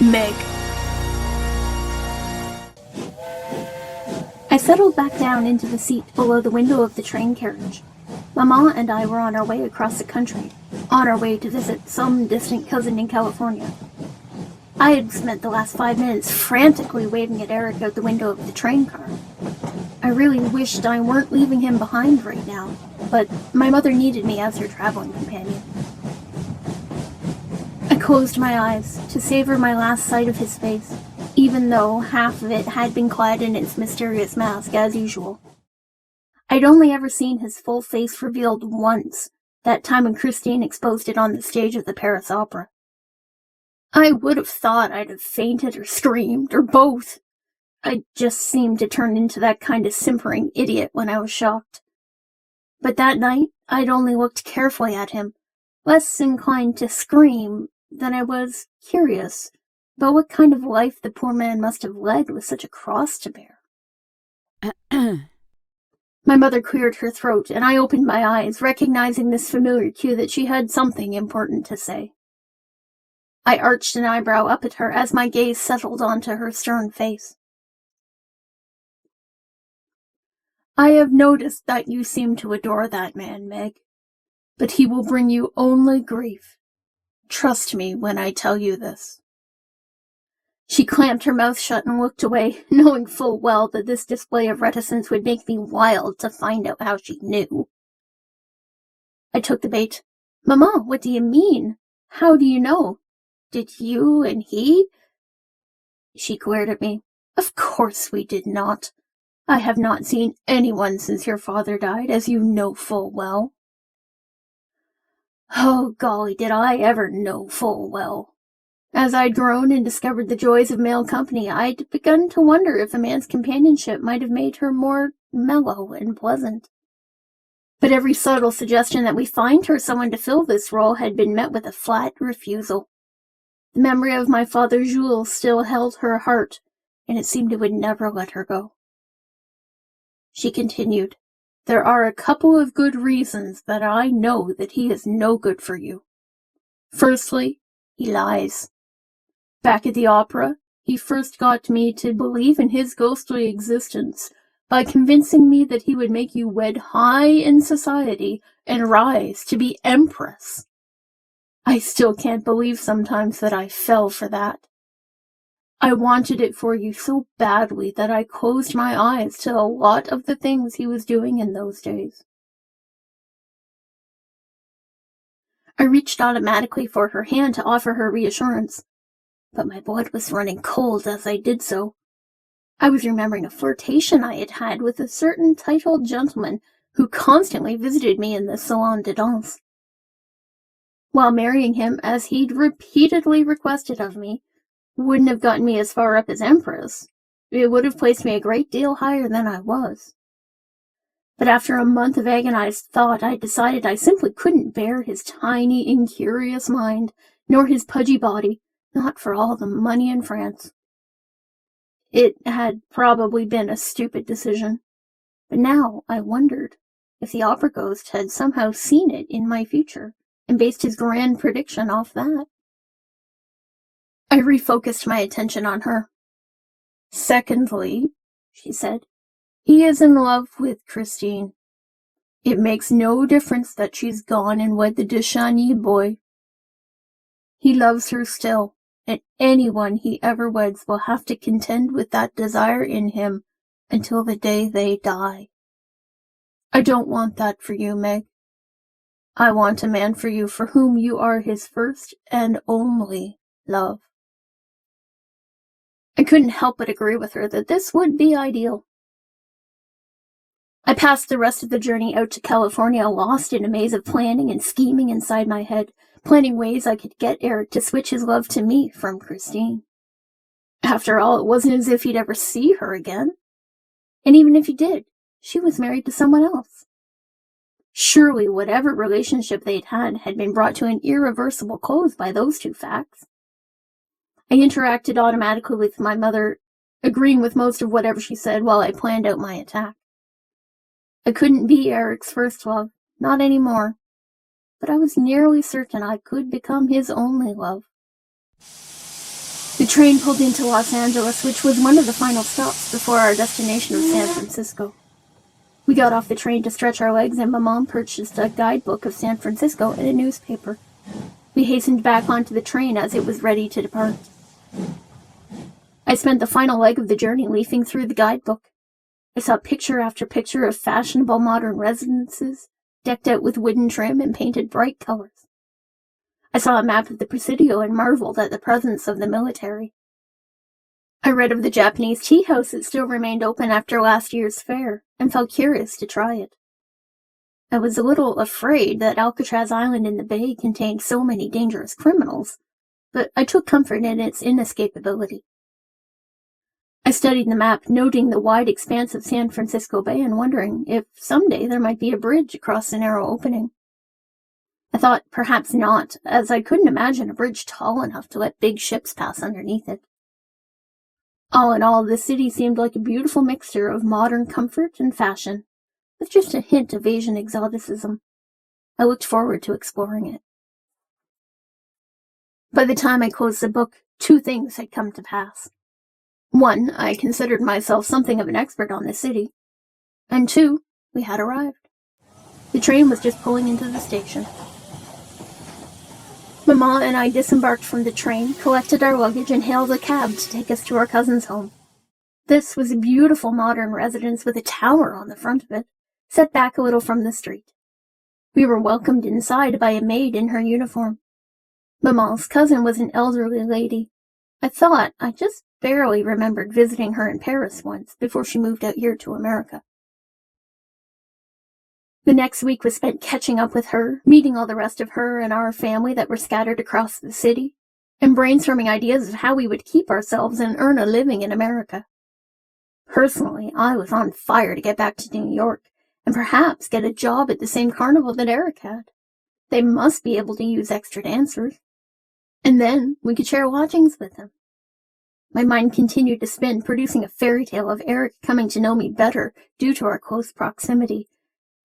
Meg. I settled back down into the seat below the window of the train carriage. Mama and I were on our way across the country, on our way to visit some distant cousin in California. I had spent the last 5 minutes frantically waving at Erik out the window of the train car. I really wished I weren't leaving him behind right now, but my mother needed me as her traveling companion. I closed my eyes to savor my last sight of his face, even though half of it had been clad in its mysterious mask as usual. I'd only ever seen his full face revealed once, that time when Christine exposed it on the stage of the Paris Opera. I would have thought I'd have fainted or screamed, or both. I just seemed to turn into that kind of simpering idiot when I was shocked. But that night, I'd only looked carefully at him, less inclined to scream than I was curious about what kind of life the poor man must have led with such a cross to bear. My mother cleared her throat, and I opened my eyes, recognizing this familiar cue that she had something important to say. I arched an eyebrow up at her as my gaze settled onto her stern face. I have noticed that you seem to adore that man, Meg, but he will bring you only grief. Trust me when I tell you this. She clamped her mouth shut and looked away, knowing full well that this display of reticence would make me wild to find out how she knew. I took the bait. Mama, what do you mean? How do you know? Did you and he? She glared at me. Of course we did not. I have not seen anyone since your father died, as you know full well. Oh, golly, did I ever know full well. As I'd grown and discovered the joys of male company, I'd begun to wonder if a man's companionship might have made her more mellow and pleasant. But every subtle suggestion that we find her someone to fill this role had been met with a flat refusal. The memory of my father Jules still held her heart, and it seemed it would never let her go. She continued, There are a couple of good reasons that I know that he is no good for you. Firstly, he lies. Back at the opera, he first got me to believe in his ghostly existence by convincing me that he would make you wed high in society and rise to be empress. I still can't believe sometimes that I fell for that. I wanted it for you so badly that I closed my eyes to a lot of the things he was doing in those days. I reached automatically for her hand to offer her reassurance, but my blood was running cold as I did so. I was remembering a flirtation I had had with a certain titled gentleman who constantly visited me in the salon de danse. While marrying him, as he'd repeatedly requested of me, wouldn't have gotten me as far up as empress. It would have placed me a great deal higher than I was. But after a month of agonized thought, I decided I simply couldn't bear his tiny, incurious mind, nor his pudgy body, not for all the money in France. It had probably been a stupid decision, but now I wondered if the opera ghost had somehow seen it in my future and based his grand prediction off that. I refocused my attention on her. Secondly, she said, he is in love with Christine. It makes no difference that she's gone and wed the de Chagny boy. He loves her still, and anyone he ever weds will have to contend with that desire in him until the day they die. I don't want that for you, Meg. I want a man for you for whom you are his first and only love. I couldn't help but agree with her that this would be ideal. I passed the rest of the journey out to California lost in a maze of planning and scheming inside my head, planning ways I could get Erik to switch his love to me from Christine. After all, it wasn't as if he'd ever see her again. And even if he did, she was married to someone else. Surely whatever relationship they'd had been brought to an irreversible close by those two facts. I interacted automatically with my mother, agreeing with most of whatever she said while I planned out my attack. I couldn't be Erik's first love, not anymore, but I was nearly certain I could become his only love. The train pulled into Los Angeles, which was one of the final stops before our destination of San Francisco. We got off the train to stretch our legs, and my mom purchased a guidebook of San Francisco and a newspaper. We hastened back onto the train as it was ready to depart. I spent the final leg of the journey leafing through the guidebook. I saw picture after picture of fashionable modern residences, decked out with wooden trim and painted bright colors. I saw a map of the Presidio and marveled at the presence of the military. I read of the Japanese tea house that still remained open after last year's fair, and felt curious to try it. I was a little afraid that Alcatraz Island in the bay contained so many dangerous criminals, but I took comfort in its inescapability. I studied the map, noting the wide expanse of San Francisco Bay and wondering if someday there might be a bridge across the narrow opening. I thought perhaps not, as I couldn't imagine a bridge tall enough to let big ships pass underneath it. All in all, the city seemed like a beautiful mixture of modern comfort and fashion, with just a hint of Asian exoticism. I looked forward to exploring it. By the time I closed the book, 2 things had come to pass. 1, I considered myself something of an expert on the city, and 2, we had arrived. The train was just pulling into the station. Mama and I disembarked from the train, collected our luggage, and hailed a cab to take us to our cousin's home. This was a beautiful modern residence with a tower on the front of it, set back a little from the street. We were welcomed inside by a maid in her uniform. Maman's cousin was an elderly lady. I thought I just barely remembered visiting her in Paris once before she moved out here to America. The next week was spent catching up with her, meeting all the rest of her and our family that were scattered across the city, and brainstorming ideas of how we would keep ourselves and earn a living in America. Personally, I was on fire to get back to New York, and perhaps get a job at the same carnival that Erik had. They must be able to use extra dancers. And then we could share lodgings with him. My mind continued to spin, producing a fairy tale of Erik coming to know me better due to our close proximity,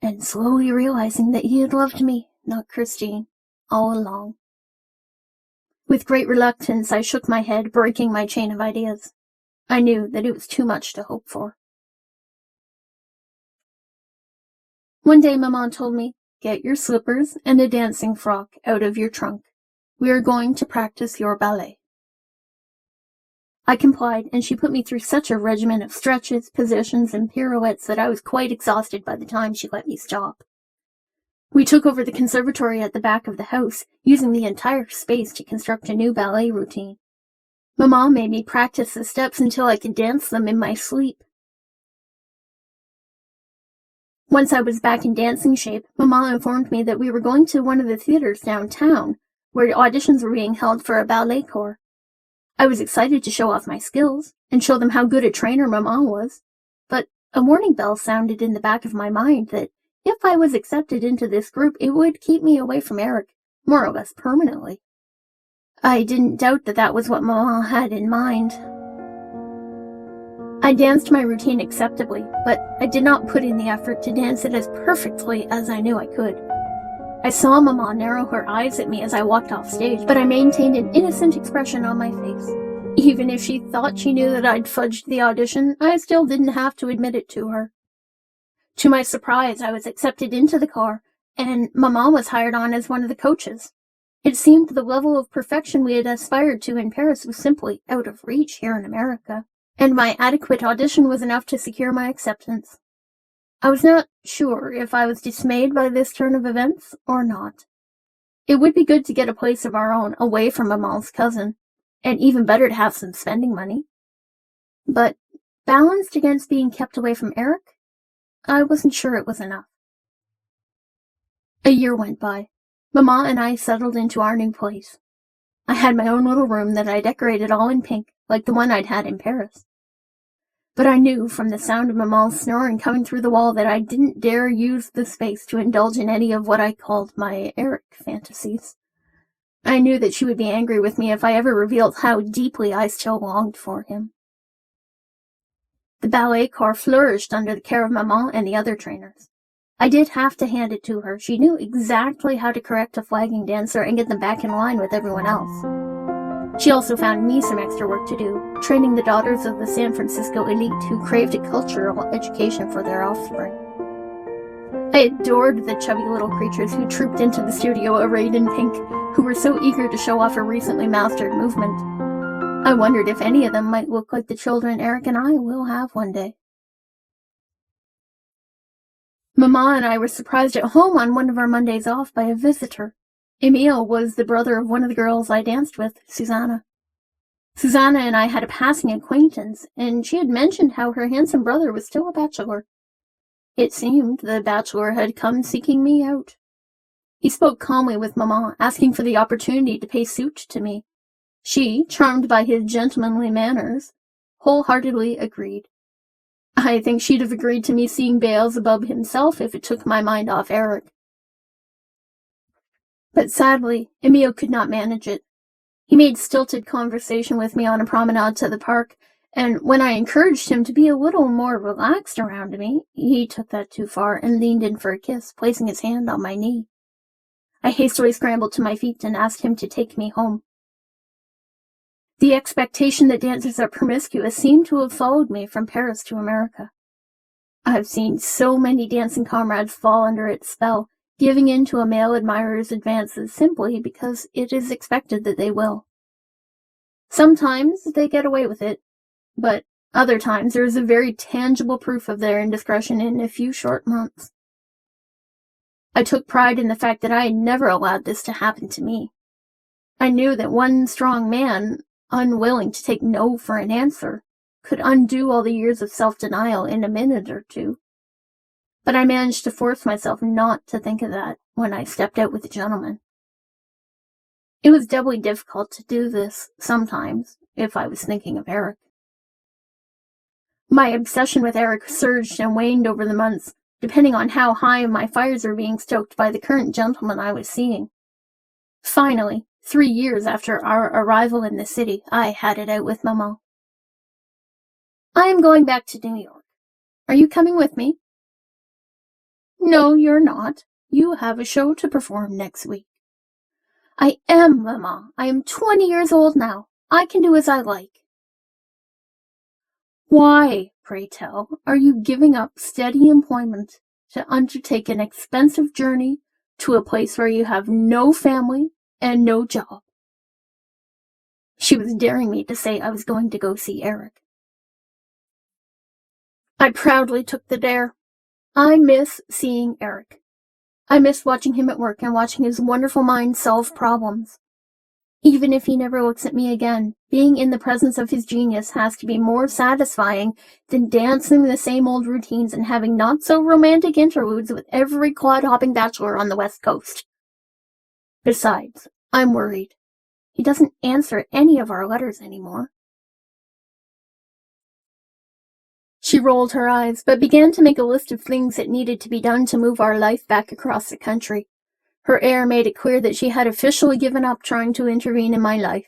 and slowly realizing that he had loved me, not Christine, all along. With great reluctance, I shook my head, breaking my chain of ideas. I knew that it was too much to hope for. One day, Maman told me, "Get your slippers and a dancing frock out of your trunk. We are going to practice your ballet." I complied, and she put me through such a regimen of stretches, positions, and pirouettes that I was quite exhausted by the time she let me stop. We took over the conservatory at the back of the house, using the entire space to construct a new ballet routine. Maman made me practice the steps until I could dance them in my sleep. Once I was back in dancing shape, Maman informed me that we were going to one of the theaters downtown, where auditions were being held for a ballet corps. I was excited to show off my skills, and show them how good a trainer Maman was, but a warning bell sounded in the back of my mind that if I was accepted into this group, it would keep me away from Erik, more or less permanently. I didn't doubt that that was what Maman had in mind. I danced my routine acceptably, but I did not put in the effort to dance it as perfectly as I knew I could. I saw Maman narrow her eyes at me as I walked off stage, but I maintained an innocent expression on my face. Even if she thought she knew that I'd fudged the audition, I still didn't have to admit it to her. To my surprise, I was accepted into the corps, and Maman was hired on as one of the coaches. It seemed the level of perfection we had aspired to in Paris was simply out of reach here in America, and my adequate audition was enough to secure my acceptance. I was not sure if I was dismayed by this turn of events or not. It would be good to get a place of our own away from Maman's cousin, and even better to have some spending money. But balanced against being kept away from Erik, I wasn't sure it was enough. A year went by. Maman and I settled into our new place. I had my own little room that I decorated all in pink, like the one I'd had in Paris. But I knew from the sound of Maman's snoring coming through the wall that I didn't dare use the space to indulge in any of what I called my Erik fantasies. I knew that she would be angry with me if I ever revealed how deeply I still longed for him. The ballet corps flourished under the care of Maman and the other trainers. I did have to hand it to her. She knew exactly how to correct a flagging dancer and get them back in line with everyone else. She also found me some extra work to do, training the daughters of the San Francisco elite who craved a cultural education for their offspring. I adored the chubby little creatures who trooped into the studio arrayed in pink, who were so eager to show off a recently mastered movement. I wondered if any of them might look like the children Erik and I will have one day. Mama and I were surprised at home on one of our Mondays off by a visitor. Emil was the brother of one of the girls I danced with, Susanna. Susanna and I had a passing acquaintance, and she had mentioned how her handsome brother was still a bachelor. It seemed the bachelor had come seeking me out. He spoke calmly with Mama, asking for the opportunity to pay suit to me. She, charmed by his gentlemanly manners, wholeheartedly agreed. I think she'd have agreed to me seeing Beelzebub himself if it took my mind off Erik. But sadly, Emil could not manage it. He made stilted conversation with me on a promenade to the park, and when I encouraged him to be a little more relaxed around me, he took that too far and leaned in for a kiss, placing his hand on my knee. I hastily scrambled to my feet and asked him to take me home. The expectation that dancers are promiscuous seemed to have followed me from Paris to America. I've seen so many dancing comrades fall under its spell, giving in to a male admirer's advances simply because it is expected that they will. Sometimes they get away with it, but other times there is a very tangible proof of their indiscretion in a few short months. I took pride in the fact that I had never allowed this to happen to me. I knew that one strong man, unwilling to take no for an answer, could undo all the years of self-denial in a minute or two. But I managed to force myself not to think of that when I stepped out with the gentleman. It was doubly difficult to do this sometimes if I was thinking of Erik. My obsession with Erik surged and waned over the months, depending on how high my fires were being stoked by the current gentleman I was seeing. Finally, 3 years after our arrival in the city, I had it out with Maman. I am going back to New York. Are you coming with me? No, you're not. You have a show to perform next week. I am, Mama. I am 20 years old now. I can do as I like. Why, pray tell, are you giving up steady employment to undertake an expensive journey to a place where you have no family and no job? She was daring me to say I was going to go see Erik. I proudly took the dare. I miss seeing Erik. I miss watching him at work and watching his wonderful mind solve problems. Even if he never looks at me again, being in the presence of his genius has to be more satisfying than dancing the same old routines and having not-so-romantic interludes with every clod-hopping bachelor on the West Coast. Besides, I'm worried. He doesn't answer any of our letters anymore. She rolled her eyes, but began to make a list of things that needed to be done to move our life back across the country. Her air made it clear that she had officially given up trying to intervene in my life.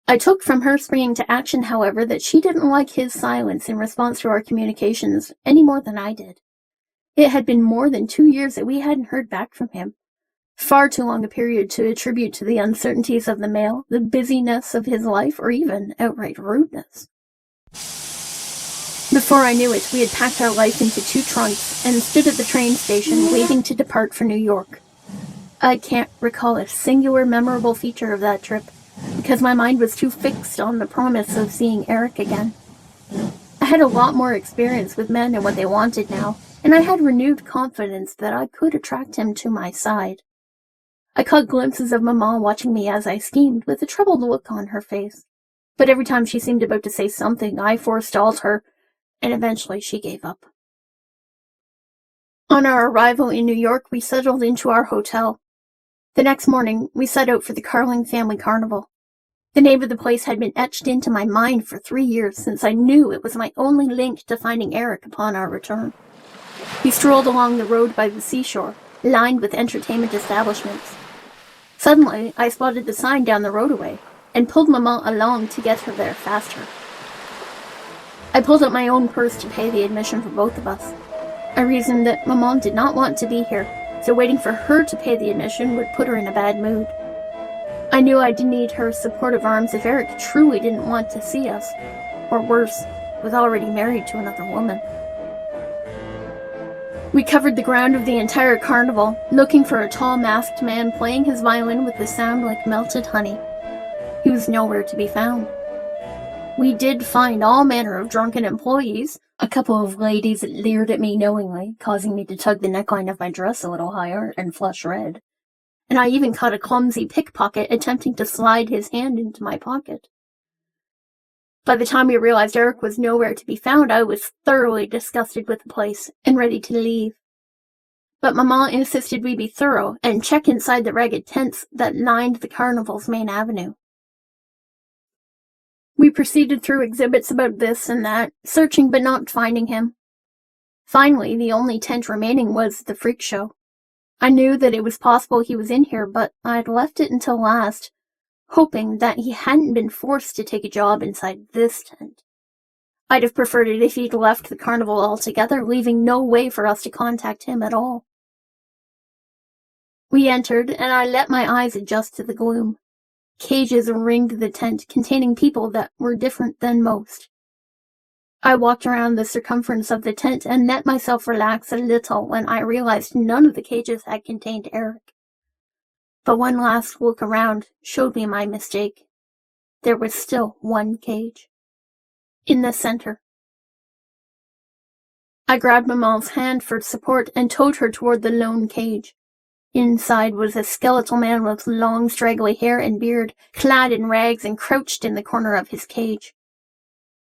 I took from her springing to action, however, that she didn't like his silence in response to our communications any more than I did. It had been more than 2 years that we hadn't heard back from him. Far too long a period to attribute to the uncertainties of the mail, the busyness of his life, or even outright rudeness. Before I knew it, we had packed our life into 2 trunks and stood at the train station waiting to depart for New York. I can't recall a singular memorable feature of that trip, because my mind was too fixed on the promise of seeing Erik again. I had a lot more experience with men and what they wanted now, and I had renewed confidence that I could attract him to my side. I caught glimpses of Maman watching me as I schemed, with a troubled look on her face. But every time she seemed about to say something, I forestalled her, and eventually she gave up. On our arrival in New York, we settled into our hotel. The next morning, we set out for the Carling family carnival. The name of the place had been etched into my mind for 3 years, since I knew it was my only link to finding Erik upon our return. We strolled along the road by the seashore, lined with entertainment establishments. Suddenly, I spotted the sign down the roadway, and pulled Maman along to get her there faster. I pulled out my own purse to pay the admission for both of us. I reasoned that Maman did not want to be here, so waiting for her to pay the admission would put her in a bad mood. I knew I'd need her supportive arms if Erik truly didn't want to see us, or worse, was already married to another woman. We covered the ground of the entire carnival, looking for a tall masked man playing his violin with a sound like melted honey. He was nowhere to be found. We did find all manner of drunken employees, a couple of ladies that leered at me knowingly, causing me to tug the neckline of my dress a little higher and flush red. And I even caught a clumsy pickpocket attempting to slide his hand into my pocket. By the time we realized Erik was nowhere to be found, I was thoroughly disgusted with the place and ready to leave. But Maman insisted we be thorough and check inside the ragged tents that lined the carnival's main avenue. We proceeded through exhibits about this and that, searching but not finding him. Finally, the only tent remaining was the freak show. I knew that it was possible he was in here, but I'd left it until last, hoping that he hadn't been forced to take a job inside this tent. I'd have preferred it if he'd left the carnival altogether, leaving no way for us to contact him at all. We entered, and I let my eyes adjust to the gloom. Cages ringed the tent, containing people that were different than most. I walked around the circumference of the tent and let myself relax a little when I realized none of the cages had contained Erik. But one last look around showed me my mistake. There was still one cage. In the center. I grabbed Maman's hand for support and towed her toward the lone cage. Inside was a skeletal man with long, straggly hair and beard, clad in rags and crouched in the corner of his cage.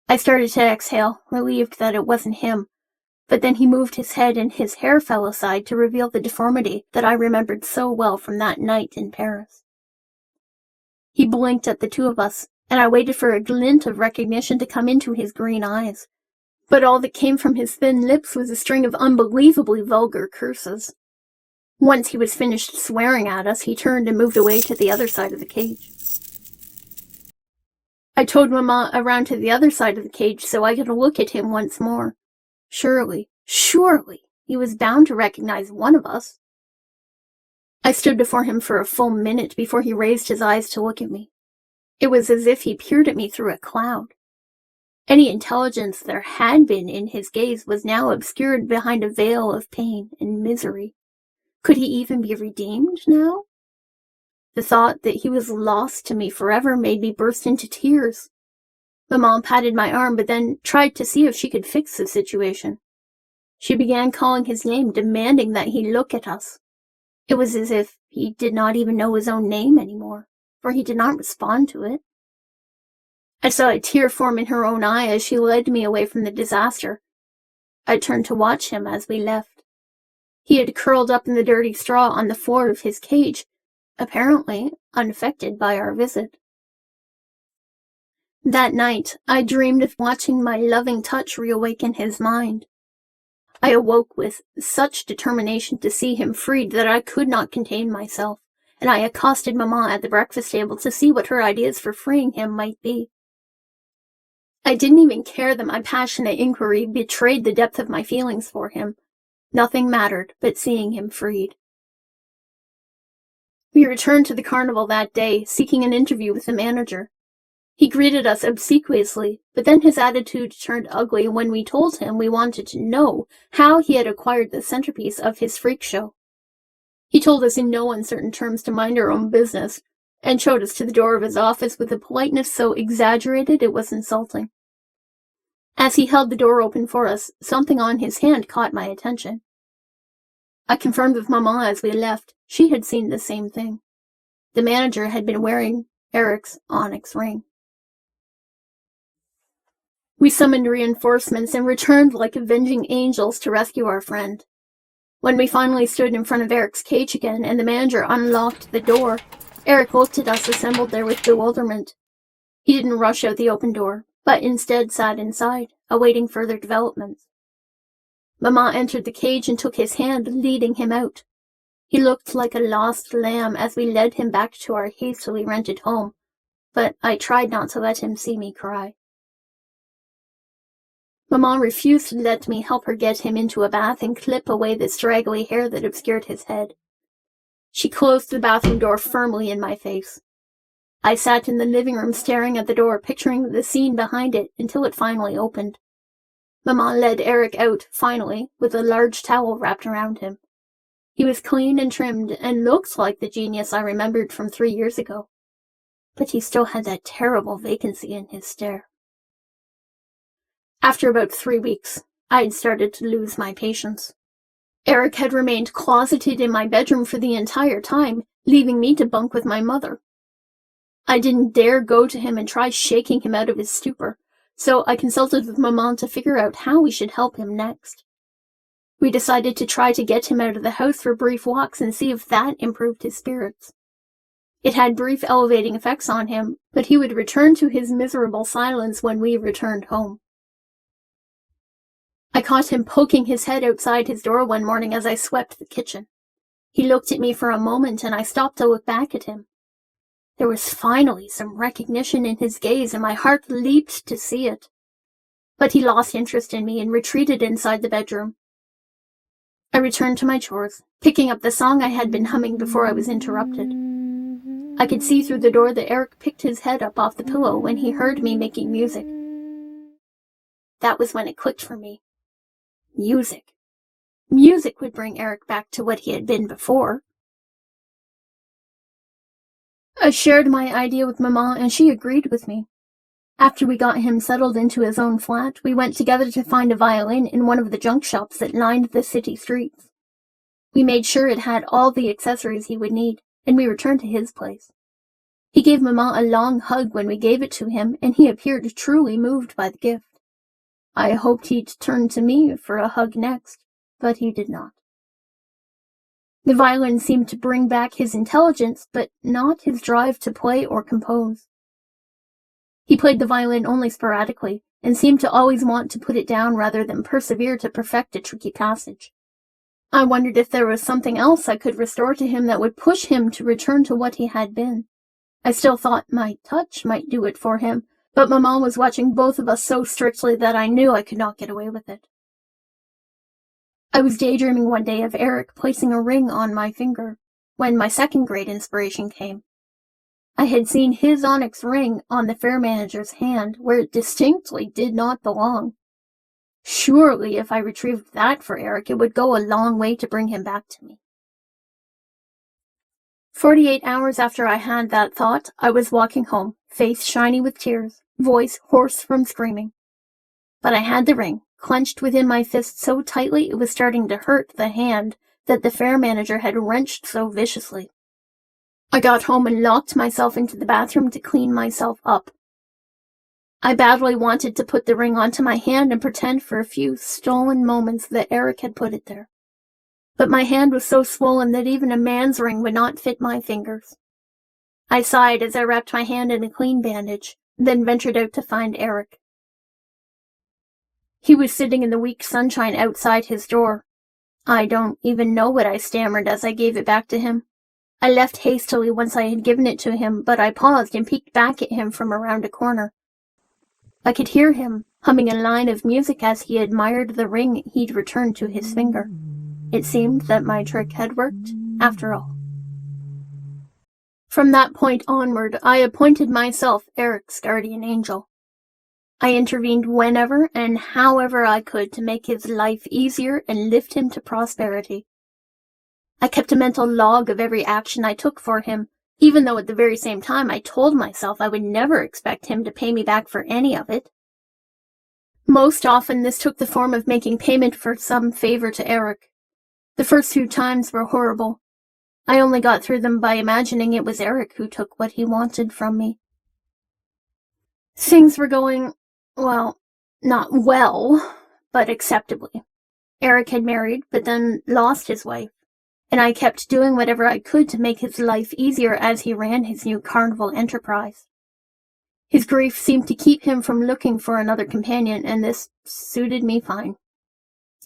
I started to exhale, relieved that it wasn't him, but then he moved his head and his hair fell aside to reveal the deformity that I remembered so well from that night in Paris. He blinked at the two of us, and I waited for a glint of recognition to come into his green eyes, but all that came from his thin lips was a string of unbelievably vulgar curses. Once he was finished swearing at us, he turned and moved away to the other side of the cage. I towed Maman around to the other side of the cage so I could look at him once more. Surely, he was bound to recognize one of us. I stood before him for a full minute before he raised his eyes to look at me. It was as if he peered at me through a cloud. Any intelligence there had been in his gaze was now obscured behind a veil of pain and misery. Could he even be redeemed now? The thought that he was lost to me forever made me burst into tears. Maman patted my arm, but then tried to see if she could fix the situation. She began calling his name, demanding that he look at us. It was as if he did not even know his own name anymore, for he did not respond to it. I saw a tear form in her own eye as she led me away from the disaster. I turned to watch him as we left. He had curled up in the dirty straw on the floor of his cage, apparently unaffected by our visit. That night, I dreamed of watching my loving touch reawaken his mind. I awoke with such determination to see him freed that I could not contain myself, and I accosted Maman at the breakfast table to see what her ideas for freeing him might be. I didn't even care that my passionate inquiry betrayed the depth of my feelings for him. Nothing mattered but seeing him freed. We returned to the carnival that day, seeking an interview with the manager. He greeted us obsequiously, but then his attitude turned ugly when we told him we wanted to know how he had acquired the centerpiece of his freak show. He told us in no uncertain terms to mind our own business, and showed us to the door of his office with a politeness so exaggerated it was insulting. As he held the door open for us, something on his hand caught my attention. I confirmed with Maman as we left. She had seen the same thing. The manager had been wearing Erik's onyx ring. We summoned reinforcements and returned like avenging angels to rescue our friend. When we finally stood in front of Erik's cage again and the manager unlocked the door, Erik looked at us assembled there with bewilderment. He didn't rush out the open door, but instead sat inside, awaiting further developments. Maman entered the cage and took his hand, leading him out. He looked like a lost lamb as we led him back to our hastily rented home, but I tried not to let him see me cry. Maman refused to let me help her get him into a bath and clip away the straggly hair that obscured his head. She closed the bathroom door firmly in my face. I sat in the living room staring at the door, picturing the scene behind it until it finally opened. Maman led Erik out, finally, with a large towel wrapped around him. He was clean and trimmed and looked like the genius I remembered from 3 years ago. But he still had that terrible vacancy in his stare. After about 3 weeks, I had started to lose my patience. Erik had remained closeted in my bedroom for the entire time, leaving me to bunk with my mother. I didn't dare go to him and try shaking him out of his stupor, so I consulted with Maman to figure out how we should help him next. We decided to try to get him out of the house for brief walks and see if that improved his spirits. It had brief elevating effects on him, but he would return to his miserable silence when we returned home. I caught him poking his head outside his door one morning as I swept the kitchen. He looked at me for a moment and I stopped to look back at him. There was finally some recognition in his gaze and my heart leaped to see it. But he lost interest in me and retreated inside the bedroom. I returned to my chores, picking up the song I had been humming before I was interrupted. I could see through the door that Erik picked his head up off the pillow when he heard me making music. That was when it clicked for me. Music. Music would bring Erik back to what he had been before. I shared my idea with Maman and she agreed with me. After we got him settled into his own flat, we went together to find a violin in one of the junk shops that lined the city streets. We made sure it had all the accessories he would need, and we returned to his place. He gave Maman a long hug when we gave it to him, and he appeared truly moved by the gift. I hoped he'd turn to me for a hug next, but he did not. The violin seemed to bring back his intelligence, but not his drive to play or compose. He played the violin only sporadically, and seemed to always want to put it down rather than persevere to perfect a tricky passage. I wondered if there was something else I could restore to him that would push him to return to what he had been. I still thought my touch might do it for him, but Maman was watching both of us so strictly that I knew I could not get away with it. I was daydreaming one day of Erik placing a ring on my finger, when my second great inspiration came. I had seen his onyx ring on the fair manager's hand, where it distinctly did not belong. Surely if I retrieved that for Erik, it would go a long way to bring him back to me. 48 hours after I had that thought, I was walking home, face shiny with tears, voice hoarse from screaming. But I had the ring, clenched within my fist so tightly it was starting to hurt the hand that the fair manager had wrenched so viciously. I got home and locked myself into the bathroom to clean myself up. I badly wanted to put the ring onto my hand and pretend for a few stolen moments that Erik had put it there. But my hand was so swollen that even a man's ring would not fit my fingers. I sighed as I wrapped my hand in a clean bandage, then ventured out to find Erik. He was sitting in the weak sunshine outside his door. I don't even know what I stammered as I gave it back to him. I left hastily once I had given it to him, but I paused and peeked back at him from around a corner. I could hear him humming a line of music as he admired the ring he'd returned to his finger. It seemed that my trick had worked, after all. From that point onward, I appointed myself Erik's guardian angel. I intervened whenever and however I could to make his life easier and lift him to prosperity. I kept a mental log of every action I took for him, even though at the very same time I told myself I would never expect him to pay me back for any of it. Most often this took the form of making payment for some favor to Erik. The first few times were horrible. I only got through them by imagining it was Erik who took what he wanted from me. Things were going, well, not well, but acceptably. Erik had married, but then lost his wife, and I kept doing whatever I could to make his life easier as he ran his new carnival enterprise. His grief seemed to keep him from looking for another companion, and this suited me fine.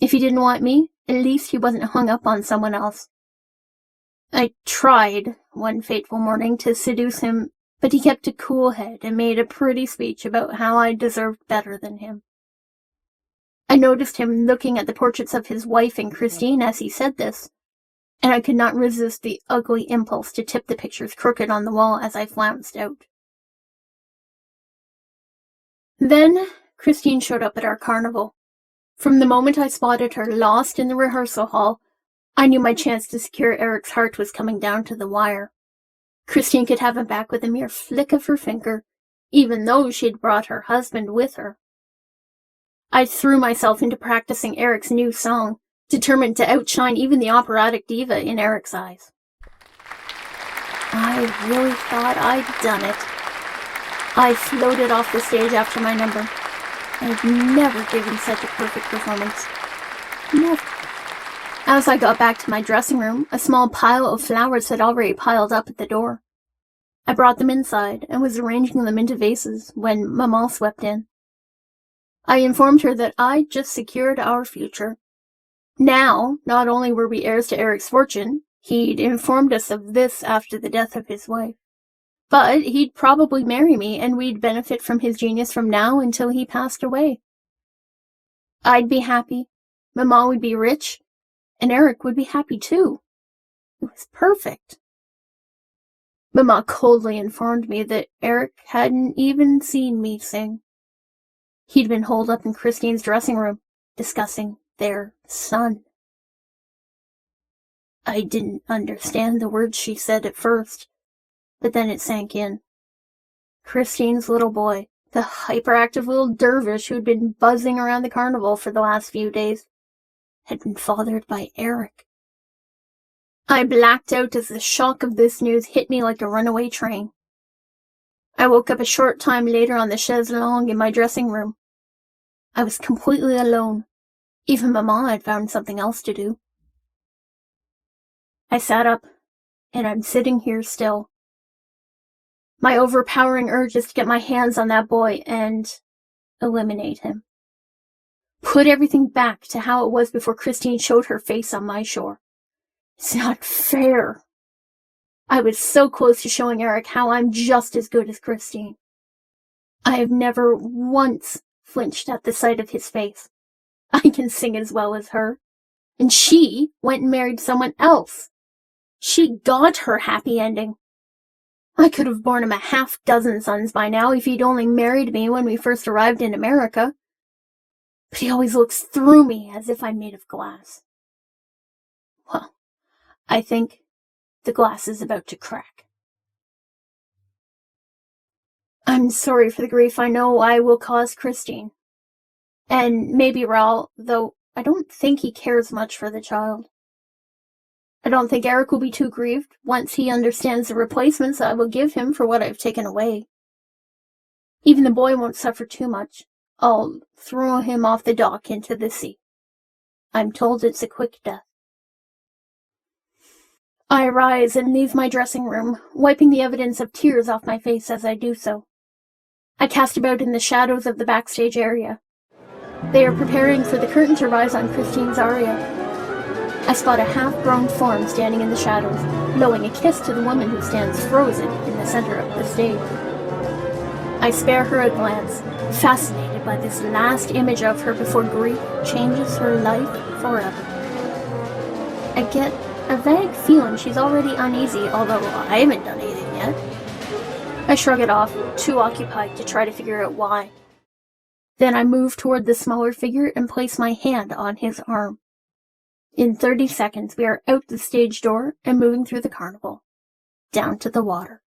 If he didn't want me, at least he wasn't hung up on someone else. I tried, one fateful morning, to seduce him, but he kept a cool head and made a pretty speech about how I deserved better than him. I noticed him looking at the portraits of his wife and Christine as he said this, and I could not resist the ugly impulse to tip the pictures crooked on the wall as I flounced out. Then Christine showed up at our carnival. From the moment I spotted her lost in the rehearsal hall, I knew my chance to secure Erik's heart was coming down to the wire. Christine could have him back with a mere flick of her finger, even though she'd brought her husband with her. I threw myself into practicing Erik's new song, determined to outshine even the operatic diva in Erik's eyes. I really thought I'd done it. I floated off the stage after my number. I'd never given such a perfect performance. Never. As I got back to my dressing room, a small pile of flowers had already piled up at the door. I brought them inside and was arranging them into vases when Maman swept in. I informed her that I'd just secured our future. Now, not only were we heirs to Erik's fortune, he'd informed us of this after the death of his wife, but he'd probably marry me and we'd benefit from his genius from now until he passed away. I'd be happy, Maman would be rich, and Erik would be happy too. It was perfect. Maman coldly informed me that Erik hadn't even seen me sing. He'd been holed up in Christine's dressing room, discussing their son. I didn't understand the words she said at first, but then it sank in. Christine's little boy, the hyperactive little dervish who'd been buzzing around the carnival for the last few days, had been fathered by Erik. I blacked out as the shock of this news hit me like a runaway train. I woke up a short time later on the chaise longue in my dressing room. I was completely alone. Even Maman had found something else to do. I sat up, and I'm sitting here still. My overpowering urge is to get my hands on that boy and eliminate him. Put everything back to how it was before Christine showed her face on my shore. It's not fair. I was so close to showing Erik how I'm just as good as Christine. I have never once flinched at the sight of his face. I can sing as well as her. And she went and married someone else. She got her happy ending. I could have borne him a half-dozen sons by now if he'd only married me when we first arrived in America. But he always looks through me as if I'm made of glass. Well, I think the glass is about to crack. I'm sorry for the grief I know I will cause Christine. And maybe Raoul, though I don't think he cares much for the child. I don't think Erik will be too grieved once he understands the replacements I will give him for what I've taken away. Even the boy won't suffer too much. I'll throw him off the dock into the sea. I'm told it's a quick death. I rise and leave my dressing room, wiping the evidence of tears off my face as I do so. I cast about in the shadows of the backstage area. They are preparing for the curtain to rise on Christine's aria. I spot a half-grown form standing in the shadows, blowing a kiss to the woman who stands frozen in the center of the stage. I spare her a glance, fascinated by this last image of her before grief changes her life forever. I get a vague feeling she's already uneasy, although I haven't done anything yet. I shrug it off, too occupied to try to figure out why. Then I move toward the smaller figure and place my hand on his arm. In 30 seconds, we are out the stage door and moving through the carnival, down to the water.